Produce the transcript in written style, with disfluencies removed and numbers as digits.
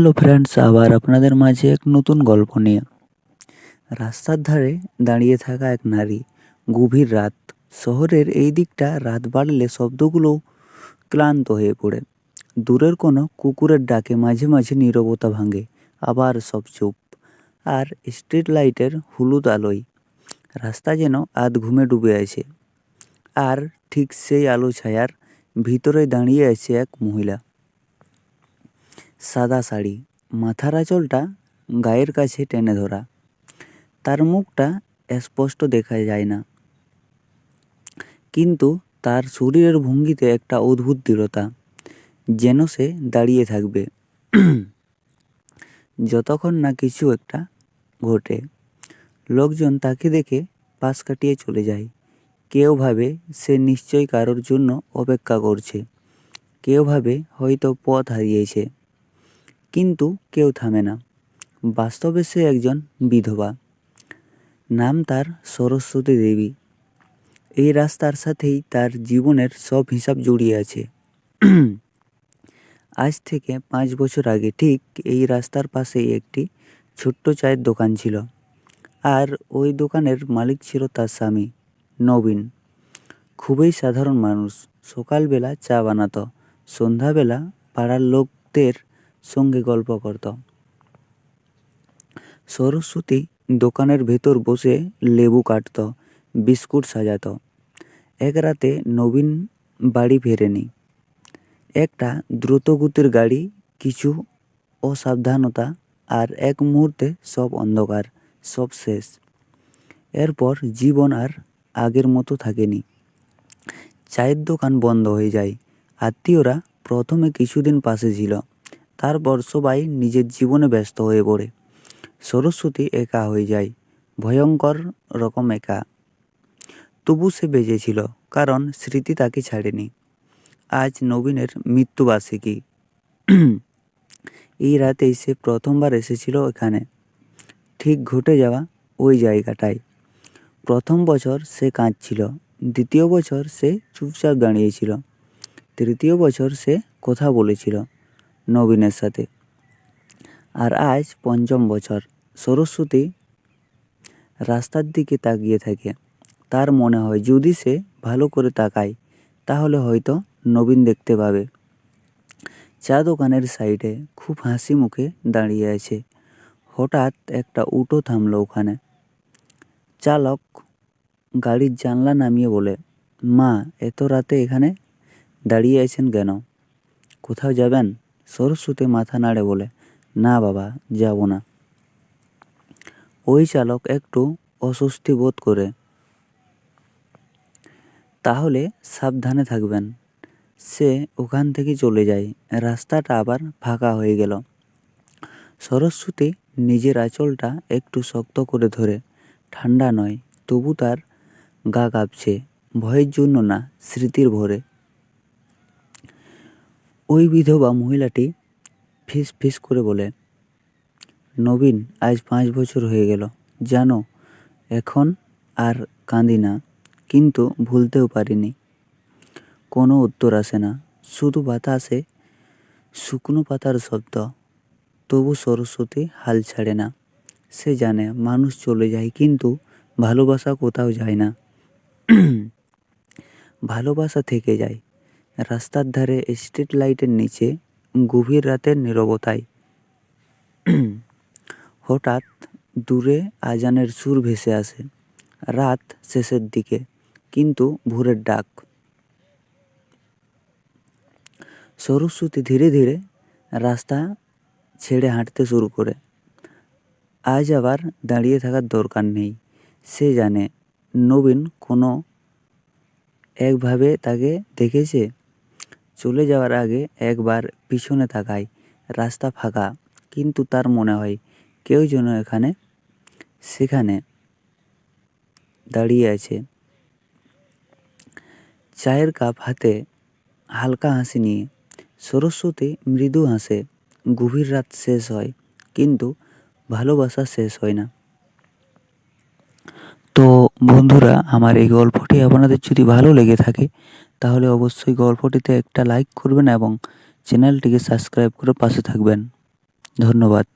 Hello friends, আবার আপনাদের মাঝে এক নতুন গল্প নিয়ে। রাস্তার ধারে দাঁড়িয়ে থাকা এক নারী। গভীর রাত। শহরের এই দিকটা রাত বাড়লে শব্দগুলো ক্লান্ত হয়ে পড়ে। দূরের কোনো কুকুরের ডাকে মাঝে মাঝে নীরবতা ভাঙে, আবার সব চুপ। আর স্ট্রিট লাইটের হলুদ আলোয় রাস্তা যেন আধ ঘুমে ডুবে আছে। আর ঠিক সেই আলো ছায়ার ভিতরে দাঁড়িয়ে আছে এক মহিলা। সাদা শাড়ি, মাথার আঁচলটা গায়ের কাছে টেনে ধরা। তার মুখটা স্পষ্ট দেখা যায় না, কিন্তু তার শরীরের ভঙ্গিতে একটা অদ্ভুত দৃঢ়তা, যেন সে দাঁড়িয়ে থাকবে যতক্ষণ না কিছু একটা ঘটে। লোকজন তাকে দেখে পাশ কাটিয়ে চলে যায়। কেউ ভাবে সে নিশ্চয়ই কারোর জন্য অপেক্ষা করছে, কেউ ভাবে হয়তো পথ হারিয়েছে, কিন্তু কেউ থামে না। বাস্তবে সে একজন বিধবা। নাম তার সরস্বতী দেবী। এই রাস্তার সাথেই তার জীবনের সব হিসাব জড়িয়ে আছে। আজ থেকে 5 বছর আগে ঠিক এই রাস্তার পাশেই একটি ছোট্ট চায়ের দোকান ছিল। আর ওই দোকানের মালিক ছিল তার স্বামী নবীন। খুবই সাধারণ মানুষ। সকালবেলা চা বানাতো, সন্ধ্যাবেলা পাড়ার লোকদের সঙ্গে গল্প করত। সরস্বতী দোকানের ভেতর বসে লেবু কাটত, বিস্কুট সাজাতো। এক রাতে নবীন বাড়ি ফেরেনি। একটা দ্রুতগতির গাড়ি, কিছু অসাবধানতা, আর এক মুহূর্তে সব অন্ধকার, সব শেষ। এরপর জীবন আর আগের মতো থাকেনি। চায়ের দোকান বন্ধ হয়ে যায়। আত্মীয়রা প্রথমে কিছুদিন পাশে ছিল, তারপর সবাই নিজের জীবনে ব্যস্ত হয়ে পড়ে। সরস্বতী একা হয়ে যায়, ভয়ঙ্কর রকম একা। তবু সে বেঁচে ছিল, কারণ স্মৃতি তাকে ছাড়েনি। আজ নবীনের মৃত্যুবার্ষিকী। এই রাতেই সে প্রথমবার এসেছিল এখানে, ঠিক ঘটে যাওয়া ওই জায়গাটায়। প্রথম বছর সে কাঁদছিল, দ্বিতীয় বছর সে চুপচাপ দাঁড়িয়েছিল, তৃতীয় বছর সে কথা বলেছিল নবীনের সাথে। আর আজ পঞ্চম বছর। সরস্বতী রাস্তার দিকে তাকিয়ে থাকে। তার মনে হয় যদি সে ভালো করে তাকায় তাহলে হয়তো নবীন দেখতে পাবে। চা দোকানের সাইডে খুব হাসি মুখে দাঁড়িয়ে আছে। হঠাৎ একটা উটো থামলো ওখানে। চালক গাড়ির জানলা নামিয়ে বলে, মা, এত রাতে এখানে দাঁড়িয়ে আছেন কেন? কোথাও যাবেন? সরস্বতী মাথা নাড়ে বলে, না বাবা, যাব না। ওই চালক একটু অস্বস্তি বোধ করে, তাহলে সাবধানে থাকবেন। সে ওখান থেকে চলে যায়। রাস্তাটা আবার ফাঁকা হয়ে গেল। সরস্বতী নিজের আঁচলটা একটু শক্ত করে ধরে। ঠান্ডা নয়, তবু তার গা কাঁপছে, ভয়ের জন্য না, স্মৃতির ভরে। ওই বিধবা মহিলাটি ফিস ফিস করে বলে, নবীন, আজ 5 বছর হয়ে গেল জানো। এখন আর কাঁদি না, কিন্তু ভুলতেও পারিনি। কোনো উত্তর আসে না, শুধু বাতাসে শুকনো পাতার শব্দ। তবু সরস্বতী হাল ছাড়ে না। সে জানে মানুষ চলে যায়, কিন্তু ভালোবাসা কোথাও যায় না। ভালোবাসা থেকে যায় রাস্তার ধারে, স্ট্রিট লাইটের নিচে, গভীর রাতের নীরবতায়। হঠাৎ দূরে আজানের সুর ভেসে আসে। রাত শেষের দিকে, কিন্তু ভোরের ডাক। সরস্বতী ধীরে ধীরে রাস্তা ছেড়ে হাঁটতে শুরু করে। আজ আবার দাঁড়িয়ে থাকার দরকার নেই। সে জানে নবীন কোনো একভাবে তাকে দেখেছে। চলে যাওয়ার আগে একবার পিছনে তাকায়। রাস্তা ফাঁকা, কিন্তু তার মনে হয় কেউ যেন সেখানে দাঁড়িয়ে আছে। চায়ের কাপ হাতে, হালকা হাসি নিয়ে সরস্বতী মৃদু হাসে। গভীর রাত শেষ হয়, কিন্তু ভালোবাসা শেষ হয় না। তো বন্ধুরা, আমার এই গল্পটি আপনাদের যদি ভালো লেগে থাকে তাহলে অবশ্যই গল্পটিতে একটা লাইক করবেন এবং চ্যানেলটিকে সাবস্ক্রাইব করে পাশে থাকবেন। ধন্যবাদ।